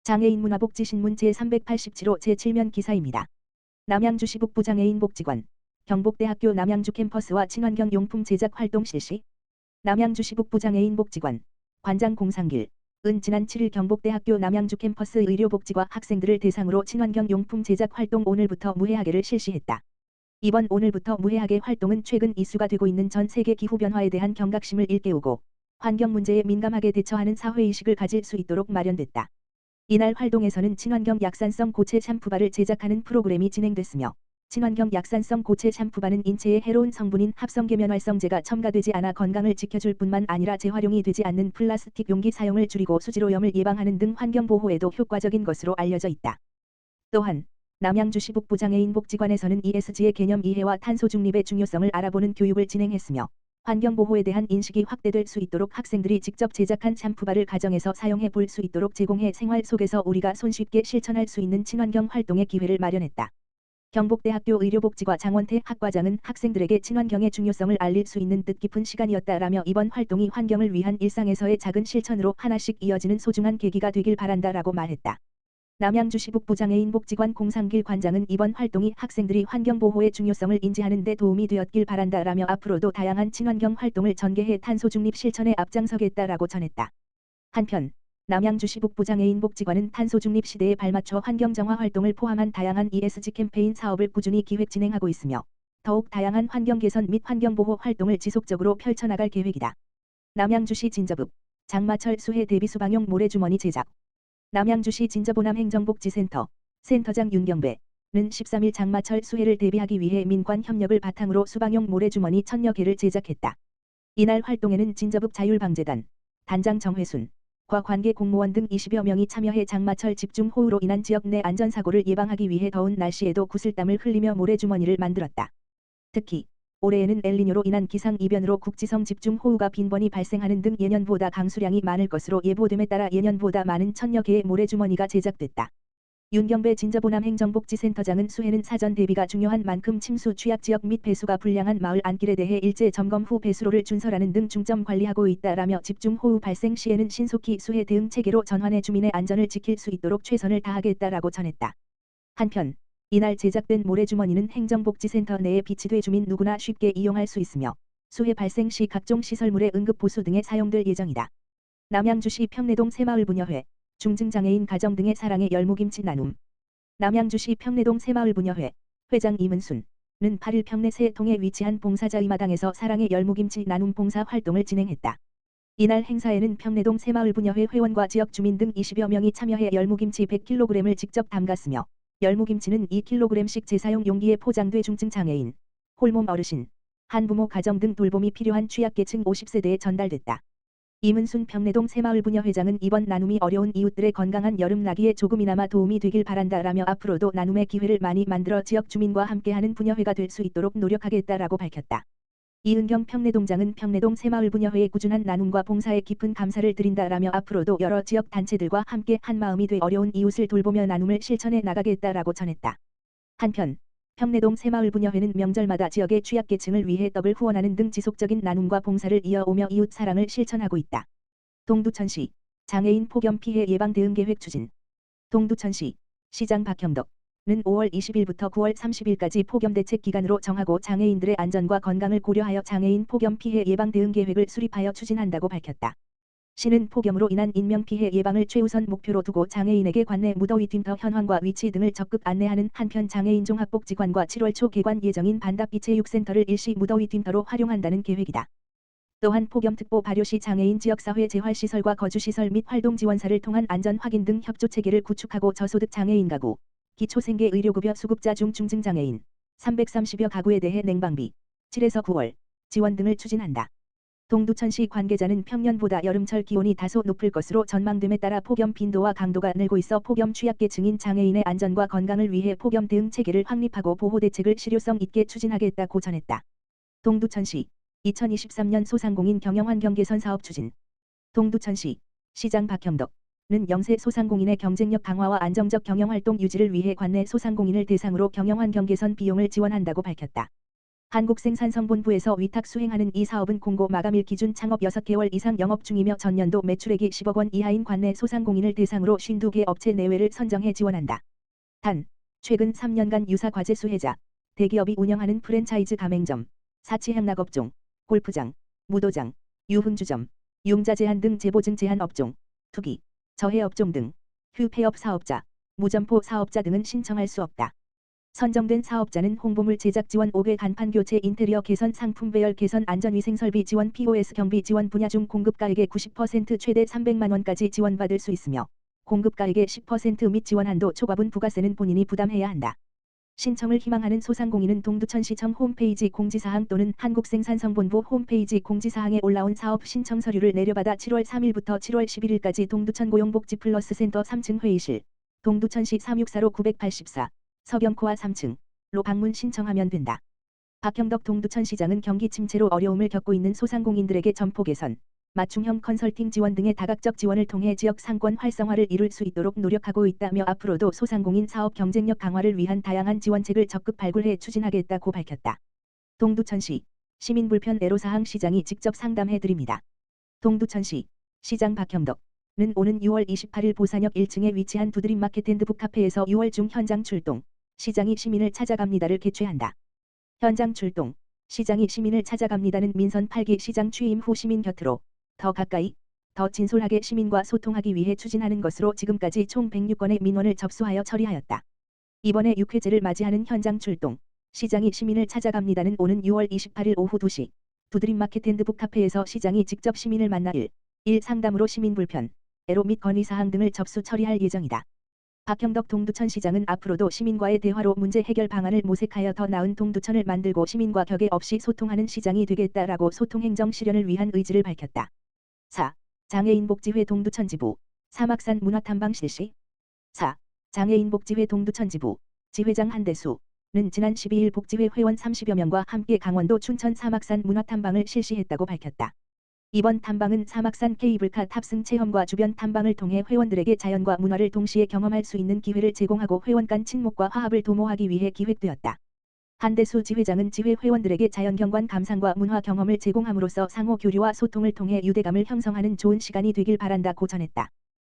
장애인 문화복지신문 제387호 제7면 기사입니다. 남양주시 북부장애인 복지관, 경북대학교 남양주 캠퍼스와 친환경 용품 제작 활동 실시. 남양주시 북부장애인 복지관, 관장 공상길, 은 지난 7일 경북대학교 남양주 캠퍼스 의료복지과 학생들을 대상으로 친환경 용품 제작 활동 오늘부터 무해하게를 실시했다. 이번 오늘부터 무해하게 활동은 최근 이슈가 되고 있는 전 세계 기후변화에 대한 경각심을 일깨우고 환경 문제에 민감하게 대처하는 사회의식을 가질 수 있도록 마련됐다. 이날 활동에서는 친환경 약산성 고체 샴푸바를 제작하는 프로그램이 진행됐으며 친환경 약산성 고체 샴푸바는 인체에 해로운 성분인 합성계면활성제가 첨가되지 않아 건강을 지켜줄 뿐만 아니라 재활용이 되지 않는 플라스틱 용기 사용을 줄이고 수질오염을 예방하는 등 환경보호에도 효과적인 것으로 알려져 있다. 또한 남양주시 북부장애인 복지관에서는 ESG의 개념 이해와 탄소 중립의 중요성을 알아보는 교육을 진행했으며 환경보호에 대한 인식이 확대될 수 있도록 학생들이 직접 제작한 샴푸바를 가정에서 사용해 볼 수 있도록 제공해 생활 속에서 우리가 손쉽게 실천할 수 있는 친환경 활동의 기회를 마련했다. 경북대학교 의료복지과 장원태 학과장은 학생들에게 친환경의 중요성을 알릴 수 있는 뜻깊은 시간이었다라며 이번 활동이 환경을 위한 일상에서의 작은 실천으로 하나씩 이어지는 소중한 계기가 되길 바란다라고 말했다. 남양주시 북부장애인 복지관 공상길 관장은 이번 활동이 학생들이 환경보호의 중요성을 인지하는 데 도움이 되었길 바란다라며 앞으로도 다양한 친환경 활동을 전개해 탄소 중립 실천에 앞장서겠다라고 전했다. 한편 남양주시 북부장애인 복지관은 탄소 중립 시대에 발맞춰 환경정화 활동을 포함한 다양한 ESG 캠페인 사업을 꾸준히 기획 진행하고 있으며 더욱 다양한 환경 개선 및 환경보호 활동을 지속적으로 펼쳐나갈 계획이다. 남양주시 진저읍 장마철 수해 대비 수방용 모래주머니 제작. 남양주시 진저보남 행정복지센터 센터장 윤경배는 13일 장마철 수해를 대비하기 위해 민관 협력을 바탕으로 수방용 모래주머니 1000여 개를 제작했다. 이날 활동에는 진저읍 자율방재단 단장 정회순과 관계 공무원 등 20여 명이 참여해 장마철 집중호우로 인한 지역 내 안전사고를 예방하기 위해 더운 날씨에도 구슬땀을 흘리며 모래주머니를 만들었다. 특히 올해에는 엘니뇨로 인한 기상이변으로 국지성 집중호우가 빈번히 발생하는 등 예년보다 강수량이 많을 것으로 예보됨에 따라 예년보다 많은 1000여 개의 모래주머니가 제작됐다. 윤경배 진저보남 행정복지센터장은 수해는 사전 대비가 중요한 만큼 침수 취약지역 및 배수가 불량한 마을 안길에 대해 일제 점검 후 배수로를 준설하는 등 중점 관리하고 있다라며 집중호우 발생 시에는 신속히 수해 대응 체계로 전환해 주민의 안전을 지킬 수 있도록 최선을 다하겠다라고 전했다. 한편 이날 제작된 모래주머니는 행정복지센터 내에 비치돼 주민 누구나 쉽게 이용할 수 있으며 수해 발생 시 각종 시설물의 응급보수 등에 사용될 예정이다. 남양주시 평내동 새마을부녀회 중증장애인 가정 등의 사랑의 열무김치 나눔. 남양주시 평내동 새마을부녀회 회장 이문순은 8일 평내 세통에 위치한 봉사자의마당에서 사랑의 열무김치 나눔 봉사 활동을 진행했다. 이날 행사에는 평내동 새마을부녀회 회원과 지역 주민 등 20여 명이 참여해 열무김치 100kg을 직접 담갔으며 열무김치는 2kg씩 재사용 용기에 포장돼 중증장애인, 홀몸 어르신, 한부모 가정 등 돌봄이 필요한 취약계층 50세대에 전달됐다. 이문순 평내동 새마을부녀 회장은 이번 나눔이 어려운 이웃들의 건강한 여름 나기에 조금이나마 도움이 되길 바란다라며 앞으로도 나눔의 기회를 많이 만들어 지역 주민과 함께하는 부녀회가 될 수 있도록 노력하겠다라고 밝혔다. 이은경 평내동장은 평내동 새마을부녀회의 꾸준한 나눔과 봉사에 깊은 감사를 드린다라며 앞으로도 여러 지역 단체들과 함께 한마음이 돼 어려운 이웃을 돌보며 나눔을 실천해 나가겠다라고 전했다. 한편 평내동 새마을부녀회는 명절마다 지역의 취약계층을 위해 떡을 후원하는 등 지속적인 나눔과 봉사를 이어오며 이웃 사랑을 실천하고 있다. 동두천시 장애인 폭염 피해 예방 대응 계획 추진. 동두천시 시장 박형덕은 5월 20일부터 9월 30일까지 폭염 대책 기간으로 정하고 장애인들의 안전과 건강을 고려하여 장애인 폭염 피해 예방 대응 계획을 수립하여 추진한다고 밝혔다. 시는 폭염으로 인한 인명피해 예방을 최우선 목표로 두고 장애인에게 관내 무더위 쉼터 현황과 위치 등을 적극 안내하는 한편 장애인 종합복지관과 7월 초 개관 예정인 반답비체육센터를 일시 무더위 쉼터로 활용한다는 계획이다. 또한 폭염특보 발효시 장애인 지역사회 재활시설과 거주시설 및 활동지원사를 통한 안전 확인 등 협조체계를 구축하고 저소득 장애인 가구, 기초생계 의료급여 수급자 중 중증장애인 330여 가구에 대해 냉방비 7에서 9월 지원 등을 추진한다. 동두천시 관계자는 평년보다 여름철 기온이 다소 높을 것으로 전망됨에 따라 폭염 빈도와 강도가 늘고 있어 폭염 취약계층인 장애인의 안전과 건강을 위해 폭염 대응 체계를 확립하고 보호 대책을 실효성 있게 추진하겠다고 전했다. 동두천시 2023년 소상공인 경영환경 개선 사업 추진. 동두천시 시장 박형덕는 영세 소상공인의 경쟁력 강화와 안정적 경영활동 유지를 위해 관내 소상공인을 대상으로 경영환경 개선 비용을 지원한다고 밝혔다. 한국생산성본부에서 위탁 수행하는 이 사업은 공고 마감일 기준 창업 6개월 이상 영업 중이며 전년도 매출액이 10억 원 이하인 관내 소상공인을 대상으로 52개 업체 내외를 선정해 지원한다. 단, 최근 3년간 유사 과제 수혜자, 대기업이 운영하는 프랜차이즈 가맹점, 사치향락업종, 골프장, 무도장, 유흥주점, 융자 제한 등 재보증 제한 업종, 투기, 저해업종 등 휴폐업 사업자, 무점포 사업자 등은 신청할 수 없다. 선정된 사업자는 홍보물 제작 지원 5개 간판 교체 인테리어 개선 상품 배열 개선 안전위생 설비 지원 POS 경비 지원 분야 중 공급가액의 90% 최대 300만 원까지 지원받을 수 있으며 공급가액의 10% 및 지원 한도 초과분 부가세는 본인이 부담해야 한다. 신청을 희망하는 소상공인은 동두천시청 홈페이지 공지사항 또는 한국생산성본부 홈페이지 공지사항에 올라온 사업 신청 서류를 내려받아 7월 3일부터 7월 11일까지 동두천 고용복지 플러스 센터 3층 회의실, 동두천시 364로 984, 서경코아 3층로 방문 신청하면 된다. 박형덕 동두천시장은 경기 침체로 어려움을 겪고 있는 소상공인들에게 점포 개선, 맞춤형 컨설팅 지원 등의 다각적 지원을 통해 지역 상권 활성화를 이룰 수 있도록 노력하고 있다며 앞으로도 소상공인 사업 경쟁력 강화를 위한 다양한 지원책을 적극 발굴해 추진하겠다고 밝혔다. 동두천시 시민불편 애로사항 시장이 직접 상담해 드립니다. 동두천시 시장 박형덕은 오는 6월 28일 보산역 1층에 위치한 두드림마켓 앤드 북카페에서 6월 중 현장 출동, 시장이 시민을 찾아갑니다를 개최한다. 현장 출동, 시장이 시민을 찾아갑니다는 민선 8기 시장 취임 후 시민 곁으로 더 가까이, 더 진솔하게 시민과 소통하기 위해 추진하는 것으로 지금까지 총 106건의 민원을 접수하여 처리하였다. 이번에 6회째를 맞이하는 현장 출동, 시장이 시민을 찾아갑니다는 오는 6월 28일 오후 2시, 두드림마켓 앤드 북카페에서 시장이 직접 시민을 만나 1 상담으로 시민 불편, 애로 및 건의사항 등을 접수 처리할 예정이다. 박형덕 동두천시장은 앞으로도 시민과의 대화로 문제 해결 방안을 모색하여 더 나은 동두천을 만들고 시민과 격에 없이 소통하는 시장이 되겠다라고 소통행정 실현을 위한 의지를 밝혔다. 4. 장애인복지회 동두천지부 사막산 문화탐방 실시. 4. 장애인복지회 동두천지부 지회장 한대수는 지난 12일 복지회 회원 30여 명과 함께 강원도 춘천 사막산 문화탐방을 실시했다고 밝혔다. 이번 탐방은 사막산 케이블카 탑승 체험과 주변 탐방을 통해 회원들에게 자연과 문화를 동시에 경험할 수 있는 기회를 제공하고 회원 간 친목과 화합을 도모하기 위해 기획되었다. 한대수 지회장은 지회 회원들에게 자연경관 감상과 문화 경험을 제공함으로써 상호 교류와 소통을 통해 유대감을 형성하는 좋은 시간이 되길 바란다고 전했다.